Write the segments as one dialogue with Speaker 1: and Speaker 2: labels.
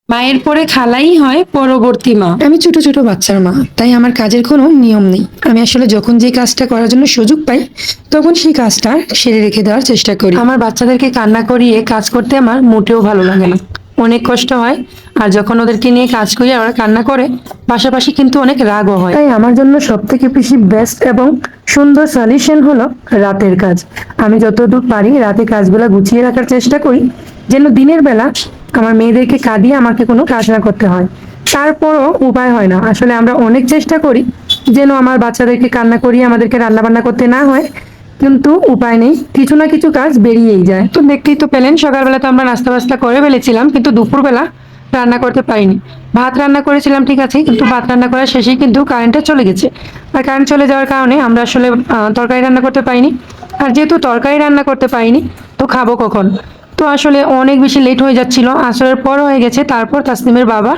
Speaker 1: মায়ের পরে খালাই হয় পরবর্তী মা। আমি ছোট ছোট বাচ্চার মা, তাই আমার কাজের কোনো নিয়ম নেই। আমি আসলে যখন যে কাজটা করার জন্য সুযোগ পাই তখন সেই কাজটা সেরে রেখে দেওয়ার চেষ্টা করি। আমার বাচ্চাদেরকে কান্না করিয়ে কাজ করতে আমার মোটেও ভালো লাগে না, অনেক কষ্ট হয়। আর যখন ওদেরকে নিয়ে কাজ করি আর ওরা কান্না করে, পাশাপাশি কিন্তু অনেক রাগও হয়। তাই আমার জন্য সব থেকে বেশি বেস্ট এবং সুন্দর সলিউশন হলো রাতের কাজ। আমি যতদূর পারি রাতে কাজগুলো গুছিয়ে রাখার চেষ্টা করি, যেন দিনের বেলা আমার মেয়েদেরকে কাঁদিয়ে আমাকে কোনো কাজ না করতে হয়। তারপরও উপায় হয় না, আসলে আমরা অনেক চেষ্টা করি যেন আমার বাচ্চাদেরকে কান্না করিয়ে আমাদেরকে রান্না বান্না করতে না হয়, কিন্তু উপায় নেই, কিছু না কিছু কাজ বেরিয়েই যায়। তো দেখতেই তো পেলেন, সকালবেলা তো আমরা নাস্তা বাস্তা করে ফেলেছিলাম, কিন্তু দুপুরবেলা রান্না করতে পারিনি। ভাত রান্না করেছিলাম ঠিক আছে, কিন্তু ভাত রান্না করার শেষেই কিন্তু কারেন্টটা চলে গেছে। আর কারেন্ট চলে যাওয়ার কারণে আমরা আসলে তরকারি রান্না করতে পারিনি। আর যেহেতু তরকারি রান্না করতে পারিনি, তো খাবো কখন? তো আসলে অনেক বেশি লেট হয়ে যাচ্ছিল, আসরের পর হয়ে গেছে। তারপর তাসনিমের বাবা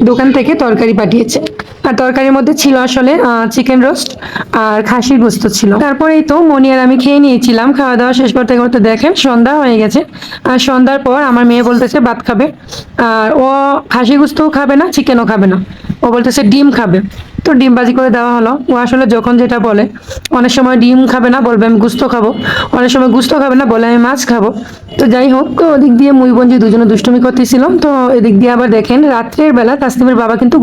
Speaker 1: দোকান থেকে তরকারি পাঠিয়েছে, আর তরকারির মধ্যে ছিল আসলে চিকেন রোস্ট আর খাসির গোস্ত ছিল। তারপরেই তো মনি আর আমি খেয়ে নিয়েছিলাম। খাওয়া দাওয়া শেষ করতে করতে দেখেন সন্ধ্যা হয়ে গেছে। আর সন্ধ্যার পর আমার মেয়ে বলতেছে ভাত খাবে, আর ও খাসি গোস্তও খাবে না, চিকেনও খাবে না, ও বলতেছে ডিম খাবে। তো ডিম ভাজি করে দেওয়া হলো। ও আসলে যখন যেটা বলে, অনেক সময় ডিম খাবে না, বলবে আমি গুস্ত খাবো, অনেক সময় গুস্ত খাবে না, বলে আমি মাছ খাবো। তো যাই হোক, তো ওদিক দিয়ে মুই বোনজি দুজনে দুষ্টুমি করতেছিলাম। তো এদিক দিয়ে আবার দেখেন রাত্রের বেলা তাসনিমের বাবা কিন্তু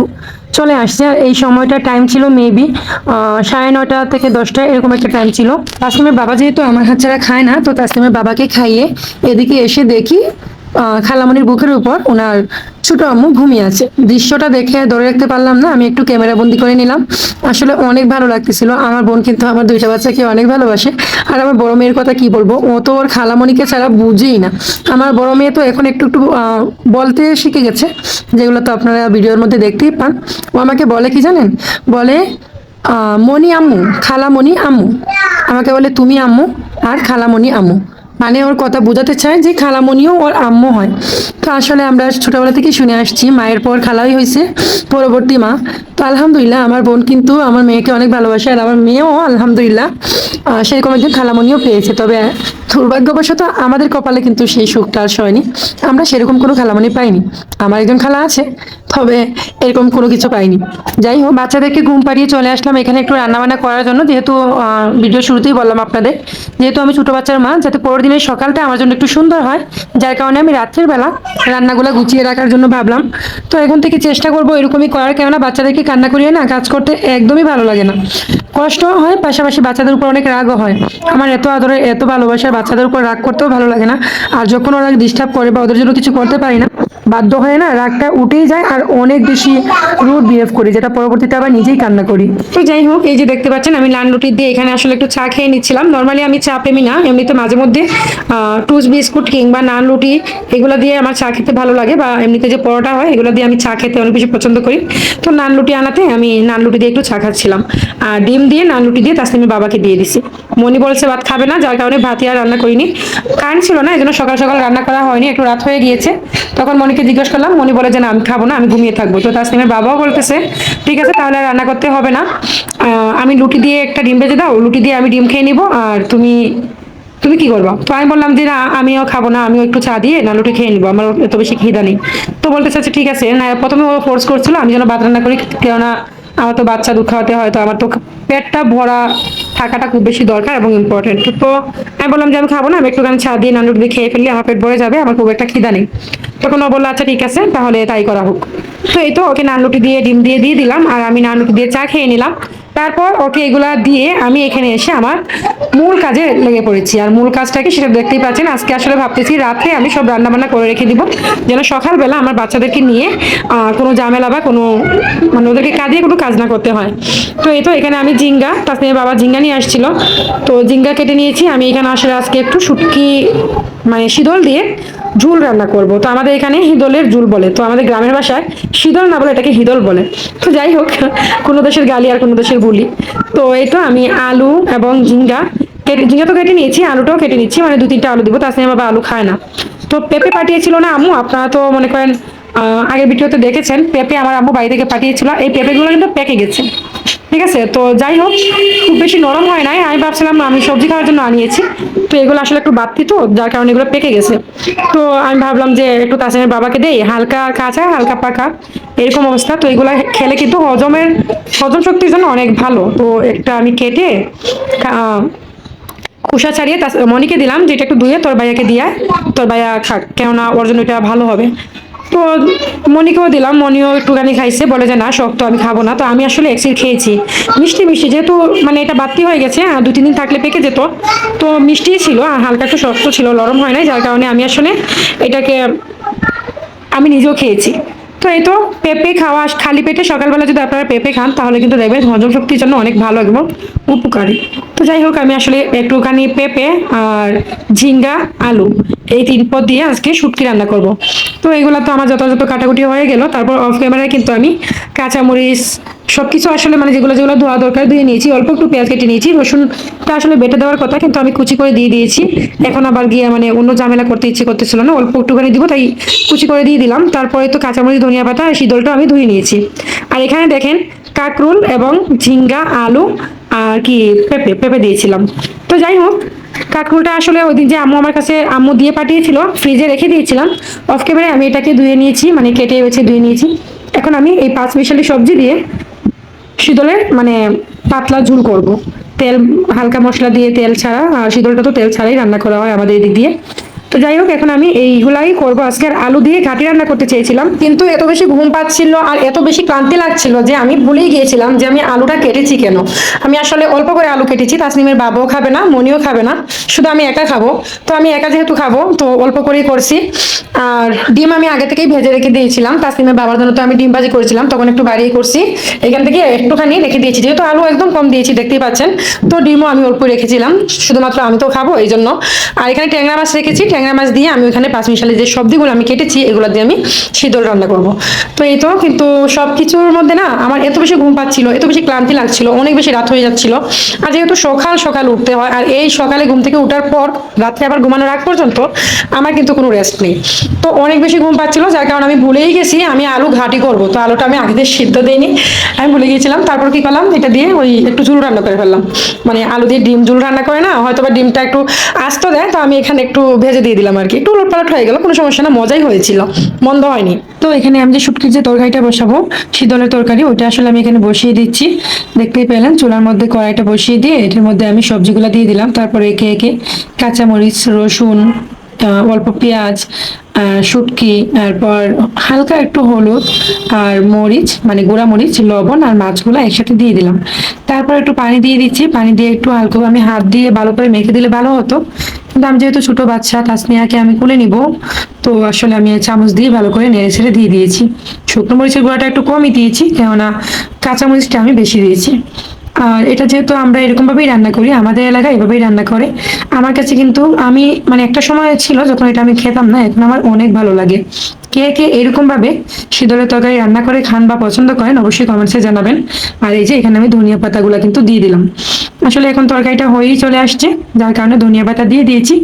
Speaker 1: চলে আসছে। আর এই সময়টা টাইম ছিল মেবি 9:30 থেকে 10টা এরকম একটা টাইম ছিল। তাসনিমের বাবা যেহেতু আমার হাত ছাড়া খায় না, তো তাসনিমের বাবাকে খাইয়ে এদিকে এসে দেখি খালামণির বুকের উপর ওনার ছোট আম্মু ঘুমিয়ে আছে। দৃশ্যটা দেখে ধরে রাখতে পারলাম না, আমি একটু ক্যামেরা বন্দি করে নিলাম। আসলে অনেক ভালো লাগতেছিল। আমার বোন কিন্তু আমার দুইটা বাচ্চাকে অনেক ভালোবাসে। আর আমার বড় মেয়ের কথা কি বলবো, ও তো ওর খালামণিকে ছাড়া বুঝেই না। আমার বড় মেয়ে তো এখন একটু একটু বলতে শিখে গেছে, যেগুলো তো আপনারা ভিডিওর মধ্যে দেখতেই পান। ও আমাকে বলে কি জানেন, বলে মনি আম্মু, খালামণি আম্মু। আমাকে বলে তুমি আম্মু আর খালামণি আম্মু, মানে ওর কথা বোঝাতে চায় যে খালামণিও ওর আম্মু হয়। তো আসলে আমরা ছোটবেলা থেকে শুনে আসছি মায়ের পর খালাই হয়েছে পরবর্তী মা। তো আলহামদুলিল্লাহ আমার বোন কিন্তু আমার মেয়েকে অনেক ভালোবাসে, আর আমার মেয়েও আলহামদুলিল্লাহ সেরকম একজন খালামণিও পেয়েছে। তবে দুর্ভাগ্যবশত আমাদের কপালে কিন্তু সেই সুখটা আর সয়নি, আমরা সেরকম কোনো খালামণি পাইনি। আমার একজন খালা আছে, তবে এরকম কোনো কিছু পাইনি। যাই হোক, বাচ্চাদেরকে ঘুম পাড়িয়ে চলে আসলাম এখানে একটু রান্নাবান্না করার জন্য। যেহেতু ভিডিও শুরুতেই বললাম আপনাদের, যেহেতু আমি ছোট বাচ্চার মা, যাতে পরের দিনের সকালটা আমার জন্য একটু সুন্দর হয়, যার কারণে আমি রাত্রের বেলা রান্নাগুলো গুছিয়ে রাখার জন্য ভাবলাম। তো এখন থেকে চেষ্টা করবো এরকমই করার, কেননা বাচ্চাদেরকে কান্না করিয়ে না কাজ করতে একদমই ভালো লাগে না, কষ্ট হয়, পাশাপাশি বাচ্চাদের উপর অনেক রাগও হয়। আমার এত আদরের এত ভালোবাসার বাচ্চাদের উপর রাগ করতেও ভালো লাগে না। আর যখন ওরা ডিস্টার্ব করে বা ওদের জন্য কিছু করতে পারি না, বাধ্য হয়ে না রাগটা উঠেই যায়, আর অনেক বেশি রুড বিহেভ করি, যেটা পরবর্তীতে আবার নিজেই কান্না করি। তো যাই হোক, এই যে দেখতে পাচ্ছেন আমি নান রুটি দিয়ে এখানে আসলে একটু চা খেয়ে নিচ্ছিলাম। নর্মালি আমি চা প্রেমী না, এমনিতে মাঝে মধ্যে টুস্ট বিস্কুট কিংবা নান রুটি এগুলো দিয়ে আমার চা খেতে ভালো লাগে, বা এমনিতে যে পরোটা হয় এগুলো দিয়ে আমি চা খেতে অনেক বেশি পছন্দ করি। তো নান রুটি আনাতে আমি নান রুটি দিয়ে একটু চা খাচ্ছিলাম, আর ডিম দিয়ে নান রুটি দিয়ে তাসলিমের বাবাকে দিয়ে দিছি। মনি বলছে ভাত খাবে না, যার কারণে ভাতই আর রান্না করিনি। কারেন্ট ছিল না, এই জন্য সকাল সকাল রান্না করা হয়নি, একটু রাত হয়ে গিয়েছে। তখন মনিকে জিজ্ঞেস করলাম, মনি বলে যে না আমি খাবো না, আমি ঘুমিয়ে থাকবো। তো তাসলিমের বাবাও বলতেছে ঠিক আছে তাহলে আর রান্না করতে হবে না, আমি লুটি দিয়ে একটা ডিম ভেজে দাও, লুটি দিয়ে আমি ডিম খেয়ে নিবো, আর তুমি তুমি কি করবা? তো আমি বললাম যে না আমিও খাবো না, আমিও একটু চা দিয়ে না লুটি খেয়ে নিবো, আমার এত বেশি খিদা নেই। তো বলতে চাচ্ছে ঠিক আছে। না প্রথমে ও ফোর্স করছিল আমি যেন ভাত রান্না করি, কেননা আমার তো বাচ্চা দুধ খাওয়াতে হয়, তো আমার তো পেটটা ভরা থাকাটা খুব বেশি দরকার এবং ইম্পর্টেন্ট। তো আমি বললাম যে আমি খাবো না, আমি একটুখানি চা দিয়ে নান রুটি দিয়ে খেয়ে ফেললে আমার পেট ভরে যাবে, আমার খুব একটা খিদা নেই। তখন ও বললো আচ্ছা ঠিক আছে তাহলে তাই করা হোক। তো এই তো ওকে নান রুটি দিয়ে ডিম দিয়ে দিয়ে দিলাম, আর আমি নান রুটি দিয়ে চা খেয়ে নিলাম। তারপর ওকে এগুলা দিয়ে আমি এখানে এসে আমার মূল কাজে লেগে পড়েছি। আর মূল কাজটাকে সেটা দেখতেই পাচ্ছেন, আজকে আসলে ভাবতেছি রাতে আমি সব রান্না বান্না করে রেখে দিব, যেন সকালবেলা আমার বাচ্চাদেরকে নিয়ে কোনো ঝামেলা বা কোনো মানে ওদেরকে কাঁদিয়ে কোনো কাজ না করতে হয়। তো এই তো এখানে আমি ঝিঙ্গা, তাসনিমের বাবা ঝিঙ্গা নিয়ে আসছিল, তো ঝিঙ্গা কেটে নিয়েছি। আমি এখানে আসলে আজকে একটু শুটকি মানে শীতল দিয়ে ঝুল রান্না করব। তো আমাদের এখানে হিদলের ঝুল বলে, তো আমাদের গ্রামের ভাষায় শীতল না বলে এটাকে হিদল বলে। তো যাই হোক, কোনো দেশের গালি আর কোনো দেশের বুলি। তো এই তো আমি আলু এবং ঝিঙ্গা ঝিঙ্গা তো কেটে নিয়েছি, আলুটাও কেটে নিচ্ছি, মানে 2-3টা আলু দিব, তাছাড়া বাবা আলু খায় না। তো পেঁপে পাঠিয়েছিল না আম্মু, আপনারা তো মনে করেন আগের ভিডিওতে দেখেছেন পেঁপে আমার আম্মু বাড়ি থেকে পাঠিয়েছিল, এই পেঁপেগুলো কিন্তু পেকে গেছে। ঠিক আছে, তো যাই হোক, খুব বেশি নরম হয় নাই, আমি ভাবছিলাম আমি সবজি খাওয়ার জন্য আনিয়েছি, তো এগুলো আসলে একটু বাড়তি, তো যার কারণে এগুলো পেকে গেছে। তো আমি ভাবলাম যে একটু তাসিমের বাবাকে দেই, হালকা কাঁচা হালকা পাকা এরকম অবস্থা, তো এগুলো খেলে কিন্তু হজম শক্তির জন্য অনেক ভালো। তো একটা আমি কেটে খোসা ছাড়িয়ে মনিকে দিলাম যে এটা একটু ধুয়ে তোর ভাইয়াকে দিয়ে তোর ভাইয়া খাক, কেননা ওর জন্য এটা ভালো হবে। তো মনিকেও দিলাম, মনিও একটুখানি খাইছে, বলে যে না শক্ত আমি খাবো না। তো আমি আসলে এক্সির খেয়েছি, মিষ্টি মিষ্টি, যেহেতু মানে এটা বাড়তি হয়ে গেছে, 2-3 দিন থাকলে পেকে যেত, তো মিষ্টি ছিল, হালকা একটু শক্ত ছিল, নরম হয় নাই, যার কারণে আমি আসলে এটাকে আমি নিজেও খেয়েছি। তো এই তো পেঁপে খাওয়া খালি পেটে সকালবেলা যদি আপনারা পেঁপে খান তাহলে কিন্তু দেখবেন হজম শক্তির জন্য অনেক ভালো এবং উপকারী। তো যাই হোক, আমি আসলে একটুখানি পেঁপে আর ঝিঙ্গা আলু এই 3 পদ দিয়ে আজকে শুটকি রান্না করব। তো এগুলো তো আমার যথাযথ কাটাকুটি হয়ে গেল, তারপর অফ ক্যামেরায় কিন্তু আমি কাঁচামরিচ সবকিছু আসলে মানে যেগুলো যেগুলো ধোয়া দরকার ধুয়ে নিয়েছি, অল্প একটু পেঁয়াজ কেটে নিয়েছি, রসুনটা আসলে বেটে দেওয়ার কথা কিন্তু আমি কুচি করে দিয়ে দিয়েছি। এখন আবার গিয়ে মানে অন্য ঝামেলা করতে ইচ্ছে করতেছিল না, অল্প একটুখানি দিব তাই কুচি করে দিয়ে দিলাম। তারপরে তো কাঁচামরিচ ধনিয়া পাতা আর শীতলটা আমি ধুয়ে নিয়েছি। আর এখানে দেখেন কাঁকরোল এবং ঝিঙ্গা আলু আর কি পেঁপে পেঁপে দিয়েছিলাম। তো যাই হোক, কাঁকরোলটা আসলে ওই দিন যে আম্মু দিয়ে পাঠিয়েছিল, ফ্রিজে রেখে দিয়েছিলাম, অফ ক্যামেরায় আমি এটাকে ধুয়ে নিয়েছি, মানে কেটে বেছে ধুয়ে নিয়েছি। এখন আমি এই 5 মিশালি সবজি দিয়ে শীতলের মানে পাতলা ঝুল করব, তেল হালকা মশলা দিয়ে, তেল ছাড়া, আর শীতলটা তো তেল ছাড়াই রান্না করা হয় আমাদের এদিক দিয়ে। তো যাই হোক, এখন আমি এইগুলাই করবো আজকে। আর আলু দিয়ে ঘাটি রান্না করতে চেয়েছিলাম, কিন্তু এত বেশি ঘুম পাচ্ছিল আর এত বেশি ক্লান্তি লাগছিল যে আমি ভুলেই গিয়েছিলাম যে আমি আলুটা কেটেছি কেন। আমি আসলে অল্প করে আলু কেটেছি, তাসনিমের বাবাও খাবে না, মনিও খাবে না, শুধু আমি একা খাবো। তো আমি একা যেহেতু খাবো তো অল্প করেই করছি। আর ডিম আমি আগে থেকেই ভেজে রেখে দিয়েছিলাম, তাসনিমের বাবার জন্য তো আমি ডিম ভাজি করেছিলাম, তখন একটু বাড়িয়ে করছি, এখান থেকে একটুখানি রেখে দিয়েছি, যেহেতু আলু একদম কম দিয়েছি দেখতেই পাচ্ছেন। তো ডিমও আমি অল্প রেখেছিলাম, শুধুমাত্র আমি তো খাবো এই জন্য। আর এখানে ট্যাংরা মাছ রেখেছি, ট্যাংরা মাছ দিয়ে আমি ওখানে 5 মিশালি যে সবজিগুলো আমি কেটেছি এগুলো দিয়ে আমি শীতল রান্না করব। তো এই তো, কিন্তু সবকিছুর মধ্যে না আমার এত বেশি ঘুম পাচ্ছিল, এত বেশি ক্লান্তি লাগছিল, অনেক বেশি রাত হয়ে যাচ্ছিল। আর যেহেতু সকাল সকাল উঠতে হয়, আর এই সকালে ঘুম থেকে ওঠার পর রাত্রে আবার ঘুমানোর আগ পর্যন্ত আমার কিন্তু কোনো রেস্ট নেই, তো অনেক বেশি ঘুম পাচ্ছিল, যার কারণে আমি ভুলেই গেছি আমি আলু ঘাটি করব। তো আলুটা আমি আগে দিয়ে সিদ্ধ দিইনি, আমি ভুলে গিয়েছিলাম। তারপর কি করলাম, এটা দিয়ে ওই একটু ঝুল রান্না করে ফেললাম, মানে আলু দিয়ে ডিম ঝুল রান্না করে না, হয়তো বা ডিমটা একটু আস্ত দেয়, তো আমি এখানে একটু ভেজে দিয়ে দিলাম আর কি, একটু উলটপালট হয়ে গেল, কোনো সমস্যা না, মজাই হয়েছিল, মন্দ হয়নি। তো এখানে আমি যে শুটকির যে তরকারিটা বসাবো, শীতলের তরকারি, ওইটা আসলে আমি এখানে বসিয়ে দিচ্ছি। দেখতেই পেলেন চুলার মধ্যে কড়াইটা বসিয়ে দিয়ে এটার মধ্যে আমি সবজিগুলো দিয়ে দিলাম, তারপরে একে একে কাঁচামরিচ, রসুন, অল্প পেঁয়াজ, শুটকি, তারপর হালকা একটু হলুদ আর মরিচ মানে গুঁড়া মরিচ, লবণ আর মাছগুলো একসাথে দিয়ে দিলাম। তারপর একটু পানি দিয়ে দিচ্ছি, পানি দিয়ে একটু হালকা আমি হাত দিয়ে ভালো করে মেখে দিলে ভালো হতো, কিন্তু আমি যেহেতু ছোট বাচ্চা, তাসনিয়াকে আমি কোলে নিব, তো আসলে আমি চামচ দিয়ে ভালো করে নেড়ে ছেড়ে দিয়ে দিয়েছি। শুকনো মরিচের গুঁড়াটা একটু কমই দিয়েছি, কেননা কাঁচা মরিচটা আমি বেশি দিয়েছি। আর এটা যেহেতু আমরা এরকম ভাবেই রান্না করি, আমাদের এলাকায় এভাবেই রান্না করে। আমার কাছে কিন্তু আমি মানে একটা সময় ছিল যখন এটা আমি খেতাম না, এখন আমার অনেক ভালো লাগে। কে কে এরকম ভাবে শীতলের তরকারি রান্না করে খান বা পছন্দ করেন অবশ্যই কমেন্টসে জানাবেন। আর এই যে এখানে আমি ধনিয়া পাতাগুলো কিন্তু দিয়ে দিলাম, আসলে এখন তরকারিটা হয়েই চলে আসছে, যার কারণে ধনিয়া পাতা দিয়ে দিয়েছি।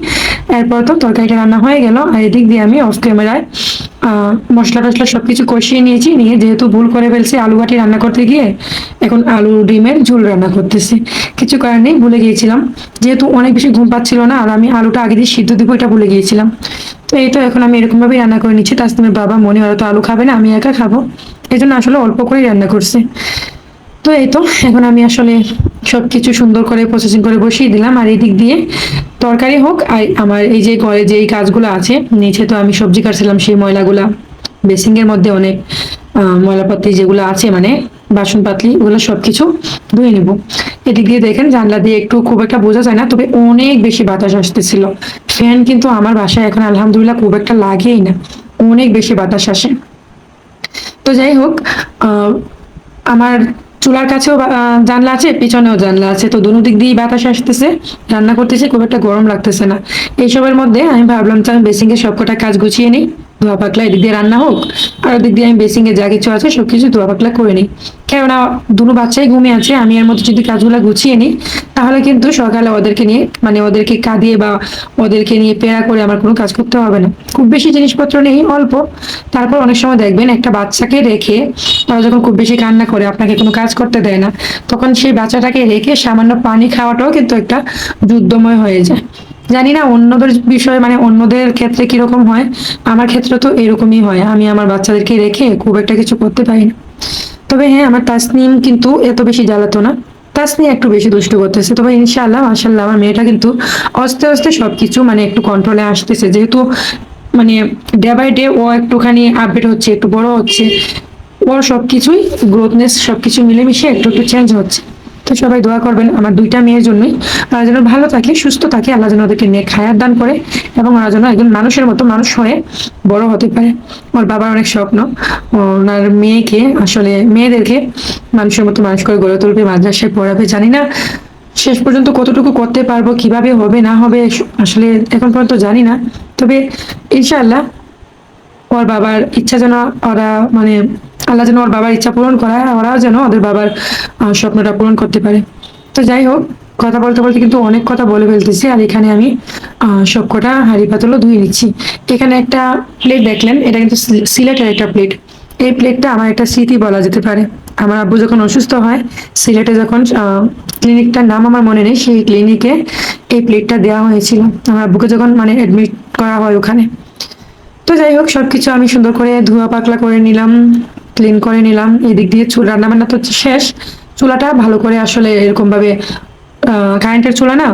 Speaker 1: এরপর তো তরকারিটা রান্না হয়ে গেল, আর এদিক দিয়ে আমি অফ ক্যামেরায় মশলা টশলা সবকিছু কষিয়ে নিয়েছি, নিয়ে যেহেতু ভুল করে ফেলছি আলু বাটি রান্না করতে গিয়ে, এখন আলু ডিমের ঝোল রান্না করতেছি। কিছু কারণ নেই, ভুলে গিয়েছিলাম, যেহেতু অনেক বেশি ঘুম পাচ্ছিল না, আর আমি আলুটা আগে দিয়ে সিদ্ধ দিব এটা ভুলে গিয়েছিলাম। তো এই তো এখন আমি এরকম ভাবেই রান্না করে নিচ্ছি, তাসনিমের বাবা মনি ওরা তো আলু খাবে না, আমি একা খাবো, এই জন্য আসলে অল্প করেই রান্না করছি। তো এই তো এখন আমি আসলে সবকিছু সুন্দর করে প্রসেসিং করে বসিয়ে দিলাম, আর এই দিক দিয়ে তরকারি হোক, আর আমার এই যে ঘরে যে এই কাজগুলো আছে নিচে, তো আমি সবজি কাটছিলাম, সেই ময়লাগুলা বেসিং এর মধ্যে অনেক ময়লাপাতি যেগুলো আছে মানে বাসন পাতলি, ওগুলো সবকিছু ধুয়ে নিব। এদিক দিয়ে দেখেন জানলা দিয়ে একটু খুব একটা বোঝা যায় না, তবে অনেক বেশি বাতাস আসতেছিল। ফ্যান কিন্তু আমার বাসায় এখন আলহামদুলিল্লাহ খুব একটা লাগেই না, অনেক বেশি বাতাস আসে। তো যাই হোক, আমার চুলার কাছেও জানলা আছে, পিছনেও জানলা আছে, তো দুনো দিক দিয়েই বাতাস আসতেছে, রান্না করতেছে, খুব একটা গরম লাগতেছে না। এইসবের মধ্যে আমি ভাবলাম যে আমি বেসিং এর সবকটা কাজ গুছিয়ে নিই, ধোয়া পাকলা, এদিক দিয়ে রান্না হোক আর ওদিক দিয়ে আমি বেসিং এ যা কিছু আছে সবকিছু ধোয়া পাকলা করে নিই। কেননা দুটো বাচ্চাই ঘুমিয়ে আছে, আমি এর মধ্যে যদি কাজগুলো গুছিয়ে নিই তাহলে কিন্তু সকালে ওদেরকে নিয়ে মানে ওদেরকে কাঁদিয়ে বা ওদেরকে নিয়ে পেড়া করে আমার কোনো কাজ করতে হবে না। খুব বেশি জিনিসপত্র নেই, অল্প। তারপর অনেক সময় দেখবেন একটা বাচ্চাকে রেখে ওরা যখন খুব বেশি কান্না করে আপনাকে কোনো কাজ করতে দেয় না, তখন সেই বাচ্চাটাকে রেখে সামান্য পানি খাওয়াটাও কিন্তু একটা যুদ্ধময় হয়ে যায়। জানি না অন্যদের বিষয়ে মানে অন্যদের ক্ষেত্রে কিরকম হয়, আমার ক্ষেত্রে তো এরকমই হয়। আমি আমার বাচ্চাদেরকে রেখে খুব একটা কিছু করতে পারি না। তবে হ্যাঁ, আমার তাসনিম কিন্তু এত বেশি জ্বালাতো না, তাসনিম একটু বেশি দুষ্টু করতেছে। তবে ইনশাআল্লাহ মাশাআল্লাহ আমার মেয়েটা কিন্তু আস্তে আস্তে সবকিছু মানে একটু কন্ট্রোলে আসতেছে, যেহেতু মানে ডে বাই ডে ও একটুখানি আপডেট হচ্ছে, একটু বড় হচ্ছে, ওর সবকিছুই গ্রোথনেস সবকিছু মিলেমিশে একটু একটু চেঞ্জ হচ্ছে। তো সবাই দোয়া করবেন আমার দুইটা মেয়ের জন্যই, ওরা যেন ভালো থাকে সুস্থ থাকে, আল্লাহ যেন ওদেরকে নেক হায়াত দান করে এবং ওরা যেন একজন মানুষের মতো মানুষ হয়ে বড় হতে পারে। ওর বাবার অনেক স্বপ্ন ওনার মেয়েকে আসলে মেয়েদেরকে মানুষের মতো মানুষ করে গড়ে তুলবে, মাদ্রাসায় পড়াবে। জানি না শেষ পর্যন্ত কতটুকু করতে পারবো, কিভাবে হবে না হবে আসলে এখন পর্যন্ত জানি না। তবে ইনশাআল্লাহ ওর বাবার ইচ্ছা যেন ওরা মানে আল্লাহ যেন ওর বাবার ইচ্ছা পূরণ করায়, ওরাও যেন ওদের বাবার স্বপ্নটা পূরণ করতে পারে। তো যাই হোক, কথা বলতে বলতে কিন্তু অনেক কথা বলে ফেলতেছি। আর এখানে আমি সব কটা হাঁড়ি পাতলও ধুয়ে নিচ্ছি। এখানে একটা প্লেট দেখলেন, এটা কিন্তু সিলেটের একটা প্লেট। এই প্লেটটা আমার একটা স্মৃতি বলা যেতে পারে। আমার আব্বু যখন অসুস্থ হয়, সিলেটে যখন ক্লিনিকটার নাম আমার মনে নেই, সেই ক্লিনিকে এই প্লেটটা দেওয়া হয়েছিল আমার আব্বুকে যখন মানে অ্যাডমিট করা হয় ওখানে। তো যাই হোক, সবকিছু আমি সুন্দর করে ধোয়া পাকলা করে নিলাম, ক্লিন করে নিলাম। এদিক দিয়ে চুলা রান্না বান্না তো শেষ। চুলাটা ভালো করে আসলে এরকম ভাবে কারেন্টের চুলা না,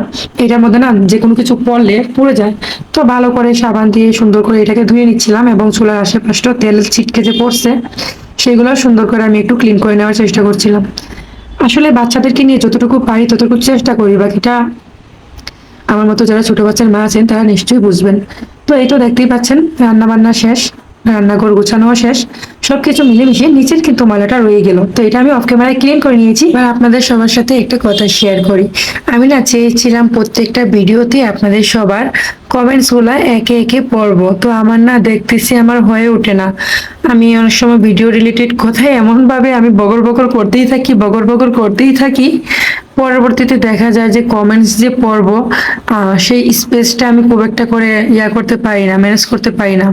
Speaker 1: এটার মধ্যে না যে কোনো কিছু পড়লে পুড়ে যায়। তো ভালো করে সাবান দিয়ে সুন্দর করে এটাকে ধুয়ে নিচ্ছিলাম এবং চুলার আশেপাশটা তেল ছিটকে যে পড়ছে সেগুলো সুন্দর করে আমি একটু ক্লিন করে নেওয়ার চেষ্টা করছিলাম। আসলে বাচ্চাদেরকে নিয়ে যতটুকু পারি ততটুকু চেষ্টা করি, বাকিটা আমার মতো যারা ছোট বাচ্চার মা আছেন তারা নিশ্চয়ই বুঝবেন। তো এই তো দেখতেই পাচ্ছেন রান্না বান্না শেষ, রান্নাঘর গোছানো শেষ, সবকিছু মিলেমিশে নিচের কিন্তু ময়লাটা রয়ে গেল। তো এটা আমি অফ ক্যামেরায় ক্লিন করে নিয়েছি। এবার আপনাদের সবার সাথে একটা কথা শেয়ার করি। আমি না চেয়েছিলাম প্রত্যেকটা ভিডিওতে আপনাদের সবার কমেন্টস গুলা একে একে পড়বো, তো আমার না দেখতেছি আমার হয়ে ওঠে না। আমি অনেক সময় ভিডিও রিলেটেড কথাই এমন ভাবে আমি বগর বগর করতেই থাকি, বগর বগর করতেই থাকি, পরবর্তীতে দেখা যায় যে কমেন্টস যে পড়বো সেই স্পেসটা আমি খুব একটা করে করতে পারি না, ম্যানেজ করতে পারি না।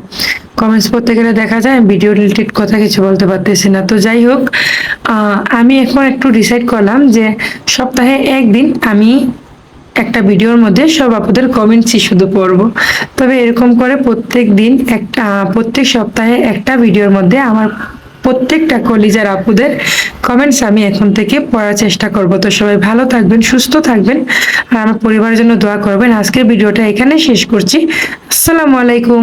Speaker 1: কমেন্টস পড়তে গেলে দেখা যায় ভিডিও রিলেটেড কথা কিছু বলতে পারতেছি না। তো যাই হোক, আমি এখন একটু ডিসাইড করলাম যে সপ্তাহে একদিন আমি একটা ভিডিওর মধ্যে সব আপুদের কমেন্টসই শুধু পড়বো। তবে এরকম করে প্রত্যেক দিন একটা প্রত্যেক সপ্তাহে একটা ভিডিওর মধ্যে আমার প্রত্যেকটা কলিজার আপুদের কমেন্টস আমি এখন থেকে পড়ার চেষ্টা করব। তো সবাই ভালো থাকবেন, সুস্থ থাকবেন আর আমার পরিবারের জন্য দোয়া করবেন। আজকের ভিডিওটা এখানে শেষ করছি। আসসালামু আলাইকুম।